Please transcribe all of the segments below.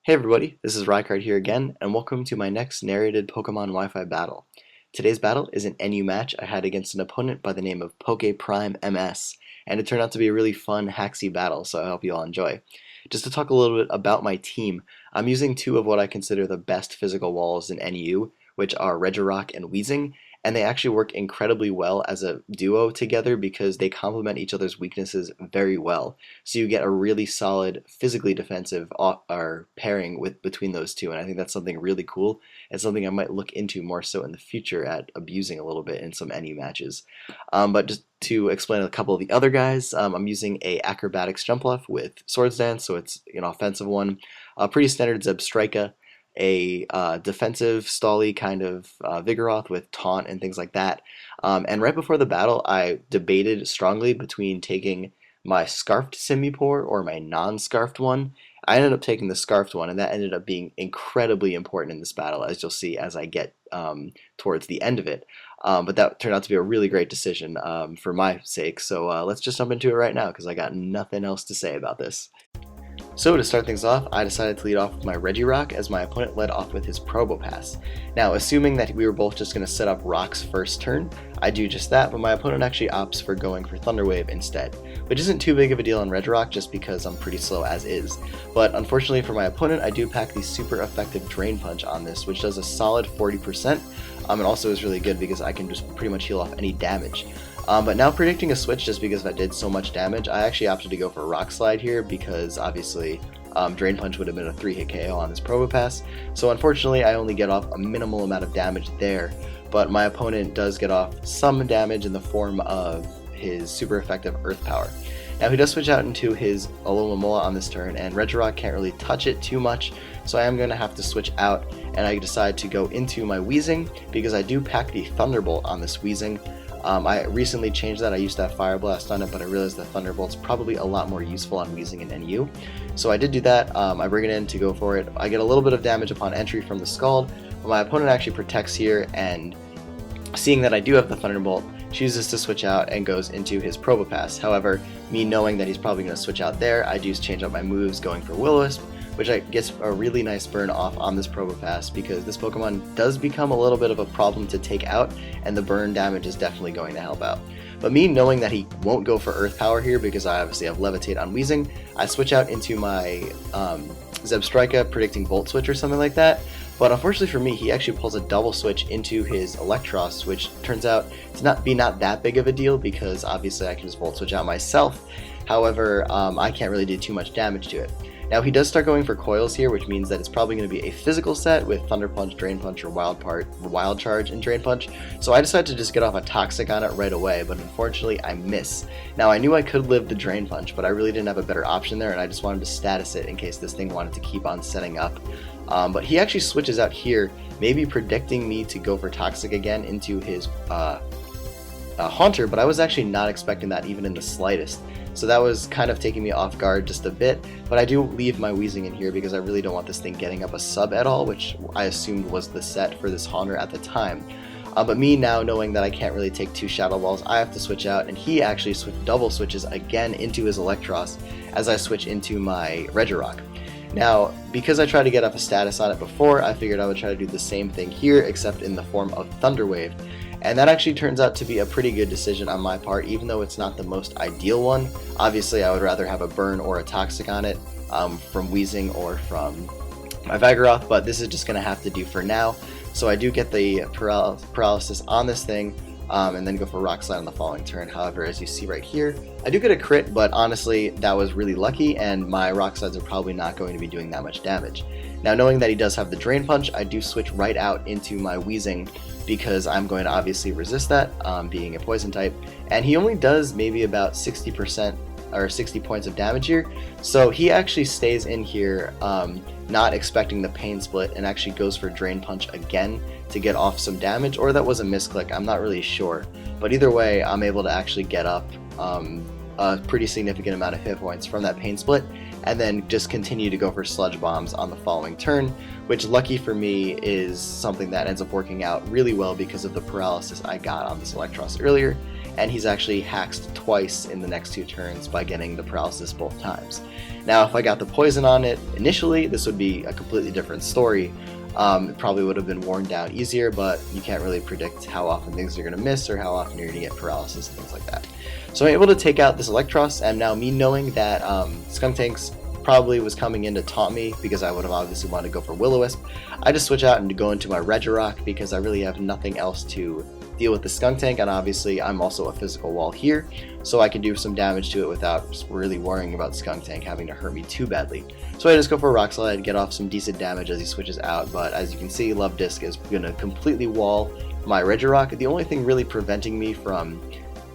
Hey everybody, this is Rykard here again, and welcome to my next narrated Pokemon Wi-Fi battle. Today's battle is an NU match I had against an opponent by the name of PokePrimeMS, and it turned out to be a really fun, haxy battle, so I hope you all enjoy. Just to talk a little bit about my team, I'm using two of what I consider the best physical walls in NU, which are Regirock and Weezing, and they actually work incredibly well as a duo together because they complement each other's weaknesses very well. So you get a really solid physically defensive pairing between those two, and I think that's something really cool and something I might look into more so in the future at abusing a little bit in some NU matches. But just to explain a couple of the other guys, I'm using a acrobatics jump off with Swords Dance, so it's an offensive one, a pretty standard Zebstrika, a defensive stally kind of Vigoroth with taunt and things like that. And right before the battle, I debated strongly between taking my scarfed Simipour or my non-scarfed one. I ended up taking the scarfed one, and that ended up being incredibly important in this battle, as you'll see as I get towards the end of it. But that turned out to be a really great decision for my sake, so let's just jump into it right now, because I got nothing else to say about this. So to start things off, I decided to lead off with my Regirock as my opponent led off with his Probopass. Now, assuming that we were both just going to set up Rock's first turn, I do just that, but my opponent actually opts for going for Thunder Wave instead, which isn't too big of a deal on Regirock just because I'm pretty slow as is. But unfortunately for my opponent, I do pack the super effective Drain Punch on this, which does a solid 40%, and also is really good because I can just pretty much heal off any damage. But now predicting a switch just because I did so much damage, I actually opted to go for Rock Slide here because obviously Drain Punch would have been a 3-hit KO on this Probopass. So unfortunately I only get off a minimal amount of damage there, but my opponent does get off some damage in the form of his super effective Earth Power. Now he does switch out into his Alomomola on this turn, and Regirock can't really touch it too much, so I am going to have to switch out, and I decide to go into my Weezing because I do pack the Thunderbolt on this Weezing. I recently changed that. I used to have Fire Blast on it, but I realized that Thunderbolt's probably a lot more useful on Weezing in NU. So I did do that. I bring it in to go for it. I get a little bit of damage upon entry from the Scald, but my opponent actually protects here, and seeing that I do have the Thunderbolt, chooses to switch out and goes into his Probopass. However, me knowing that he's probably going to switch out there, I do change up my moves going for Will-O-Wisp, which gets a really nice burn off on this Probopass because this Pokemon does become a little bit of a problem to take out, and the burn damage is definitely going to help out. But me knowing that he won't go for Earth Power here because I obviously have Levitate on Weezing, I switch out into my Zebstrika, predicting Volt Switch or something like that. But unfortunately for me, he actually pulls a double switch into his Electros, which turns out to not that big of a deal because obviously I can just Volt Switch out myself. However, I can't really do too much damage to it. Now he does start going for coils here, which means that it's probably going to be a physical set with Thunder Punch, Drain Punch, or Wild Charge and Drain Punch. So I decided to just get off a Toxic on it right away, but unfortunately I miss. Now I knew I could live the Drain Punch, but I really didn't have a better option there, and I just wanted to status it in case this thing wanted to keep on setting up. But he actually switches out here, maybe predicting me to go for Toxic again into his Haunter, but I was actually not expecting that even in the slightest. So that was kind of taking me off guard just a bit, but I do leave my Weezing in here because I really don't want this thing getting up a sub at all, which I assumed was the set for this Haunter at the time. But me now knowing that I can't really take two Shadow Balls, I have to switch out, and he actually double switches again into his Electros as I switch into my Regirock. Now, because I tried to get up a status on it before, I figured I would try to do the same thing here, except in the form of Thunder Wave. And that actually turns out to be a pretty good decision on my part, even though it's not the most ideal one. Obviously, I would rather have a Burn or a Toxic on it from Weezing or from my Vigoroth, but this is just going to have to do for now. So I do get the Paralysis on this thing, and then go for Rock Slide on the following turn. However, as you see right here, I do get a crit, but honestly, that was really lucky, and my Rock Slides are probably not going to be doing that much damage. Now, knowing that he does have the Drain Punch, I do switch right out into my Weezing because I'm going to obviously resist that, being a Poison type, and he only does maybe about 60% or 60 points of damage here, so he actually stays in here not expecting the Pain Split and actually goes for Drain Punch again to get off some damage, or that was a misclick, I'm not really sure. But either way, I'm able to actually get up a pretty significant amount of hit points from that Pain Split, and then just continue to go for Sludge Bombs on the following turn, which lucky for me is something that ends up working out really well because of the paralysis I got on this Electros earlier. and he's actually haxed twice in the next 2 turns by getting the paralysis both times. Now if I got the poison on it initially, this would be a completely different story. It probably would have been worn down easier, but you can't really predict how often things are going to miss or how often you're going to get paralysis and things like that. So I'm able to take out this Electros, and now me knowing that Skuntanks probably was coming in to taunt me because I would have obviously wanted to go for Will-O-Wisp, I just switch out and go into my Regirock because I really have nothing else to deal with the Skuntank, and obviously I'm also a physical wall here, so I can do some damage to it without really worrying about Skuntank having to hurt me too badly. So I just go for a Rock Slide, get off some decent damage as he switches out, but as you can see, Love Disc is going to completely wall my Regirock. The only thing really preventing me from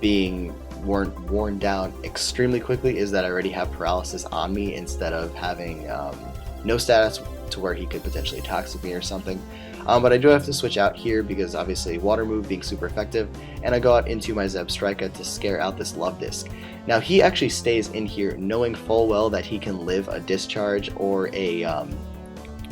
being worn down extremely quickly is that I already have paralysis on me instead of having no status to where he could potentially toxic me or something. But I do have to switch out here because obviously Water Move being super effective, and I go out into my Zebstrika to scare out this Love Disc. Now he actually stays in here knowing full well that he can live a Discharge or a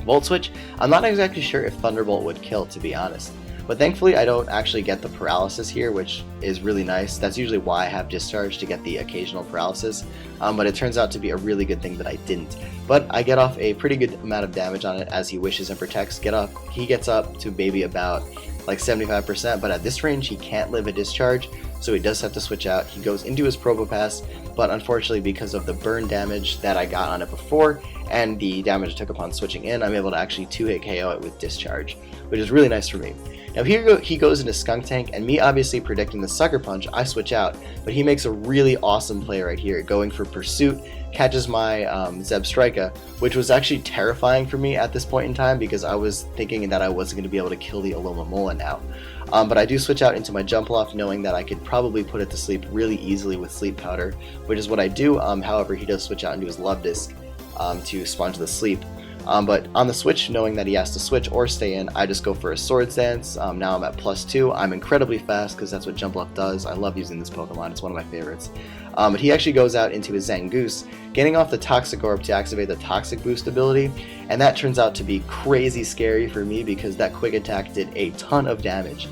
Volt Switch. I'm not exactly sure if Thunderbolt would kill, to be honest. But thankfully I don't actually get the paralysis here, which is really nice. That's usually why I have Discharge, to get the occasional paralysis, but it turns out to be a really good thing that I didn't. But I get off a pretty good amount of damage on it as he wishes and protects. He gets up to maybe about like 75%, but at this range he can't live a Discharge, so he does have to switch out. He goes into his Probopass, but unfortunately because of the burn damage that I got on it before and the damage I took upon switching in, I'm able to actually 2-hit KO it with Discharge, which is really nice for me. Now here he goes into Skuntank, and me obviously predicting the Sucker Punch, I switch out, but he makes a really awesome play right here, going for Pursuit, catches my Zebstrika, which was actually terrifying for me at this point in time because I was thinking that I wasn't going to be able to kill the Alomomola now. But I do switch out into my Jumpluff knowing that I could probably put it to sleep really easily with Sleep Powder, which is what I do. However, he does switch out into his Love Disc to sponge the sleep. But on the switch, knowing that he has to switch or stay in, I just go for a Swords Dance. Now I'm at +2. I'm incredibly fast because that's what Jumpluff does. I love using this Pokemon. It's one of my favorites. But he actually goes out into his Zangoose, getting off the Toxic Orb to activate the Toxic Boost ability, and that turns out to be crazy scary for me because that Quick Attack did a ton of damage.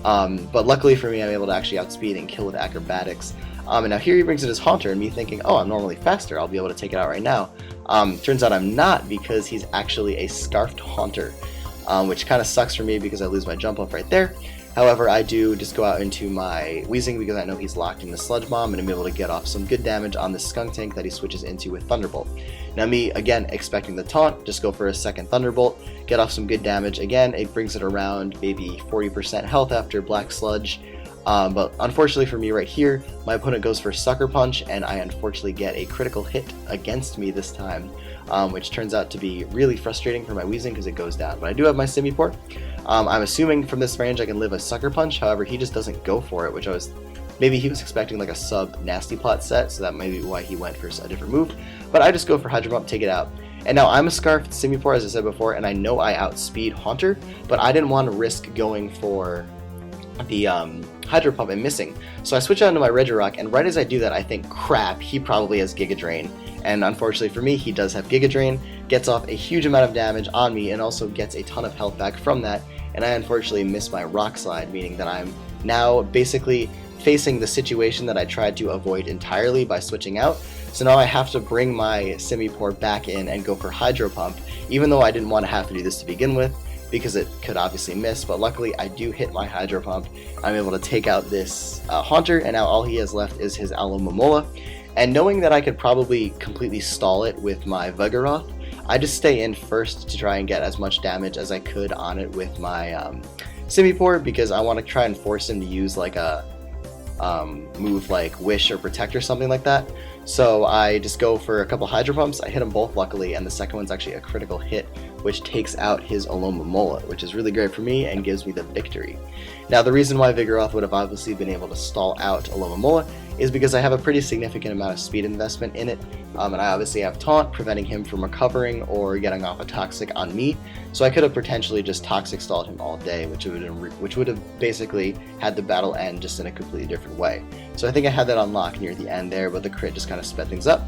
But luckily for me, I'm able to actually outspeed and kill with Acrobatics. And now here he brings in his Haunter, and me thinking, oh, I'm normally faster, I'll be able to take it out right now. Turns out I'm not, because he's actually a Scarfed Haunter, which kind of sucks for me because I lose my Jump Up right there. However, I do just go out into my Weezing because I know he's locked in the Sludge Bomb, and I'm able to get off some good damage on the Skuntank that he switches into with Thunderbolt. Now me, again, expecting the taunt, just go for a second Thunderbolt, get off some good damage. Again, it brings it around maybe 40% health after Black Sludge. But unfortunately for me right here, my opponent goes for Sucker Punch, and I unfortunately get a critical hit against me this time, which turns out to be really frustrating for my Weezing because it goes down. But I do have my Simipour. I'm assuming from this range I can live a Sucker Punch, however he just doesn't go for it, which maybe he was expecting like a sub Nasty Plot set, so that may be why he went for a different move. But I just go for Hydro Pump, take it out. And now I'm a Scarfed Simipour, as I said before, and I know I outspeed Haunter, but I didn't want to risk going for the Hydro Pump and missing. So I switch out into my Regirock, and right as I do that, I think, crap, he probably has Giga Drain. And unfortunately for me, he does have Giga Drain, gets off a huge amount of damage on me, and also gets a ton of health back from that. And I unfortunately miss my Rock Slide, meaning that I'm now basically facing the situation that I tried to avoid entirely by switching out. So now I have to bring my Simipour back in and go for Hydro Pump, even though I didn't want to have to do this to begin with, because it could obviously miss, but luckily I do hit my Hydro Pump. I'm able to take out this Haunter, and now all he has left is his Alomomola. And knowing that I could probably completely stall it with my Vigoroth, I just stay in first to try and get as much damage as I could on it with my Simipour, because I want to try and force him to use like a move like Wish or Protect or something like that. So I just go for a couple Hydro Pumps, I hit them both luckily, and the second one's actually a critical hit, which takes out his Alomomola, which is really great for me and gives me the victory. Now the reason why Vigoroth would have obviously been able to stall out Alomomola is because I have a pretty significant amount of speed investment in it, and I obviously have Taunt, preventing him from recovering or getting off a Toxic on me, so I could have potentially just Toxic stalled him all day, which would have basically had the battle end just in a completely different way. So I think I had that unlocked near the end there, but the crit just kind of sped things up.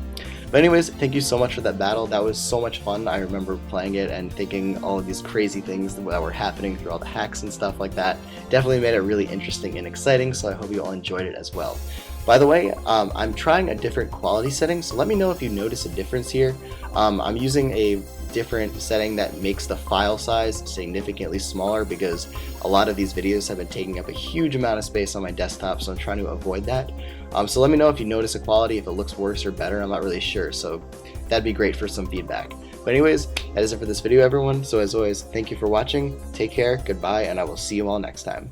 But anyways, thank you so much for that battle. That was so much fun. I remember playing it and thinking all of these crazy things that were happening through all the hacks and stuff like that. Definitely made it really interesting and exciting, so I hope you all enjoyed it as well. By the way, I'm trying a different quality setting, so let me know if you notice a difference here. I'm using a different setting that makes the file size significantly smaller because a lot of these videos have been taking up a huge amount of space on my desktop, so I'm trying to avoid that. So let me know if you notice a quality, if it looks worse or better. I'm not really sure, so that'd be great for some feedback. But anyways, that is it for this video, everyone. So as always, thank you for watching, take care, goodbye, and I will see you all next time.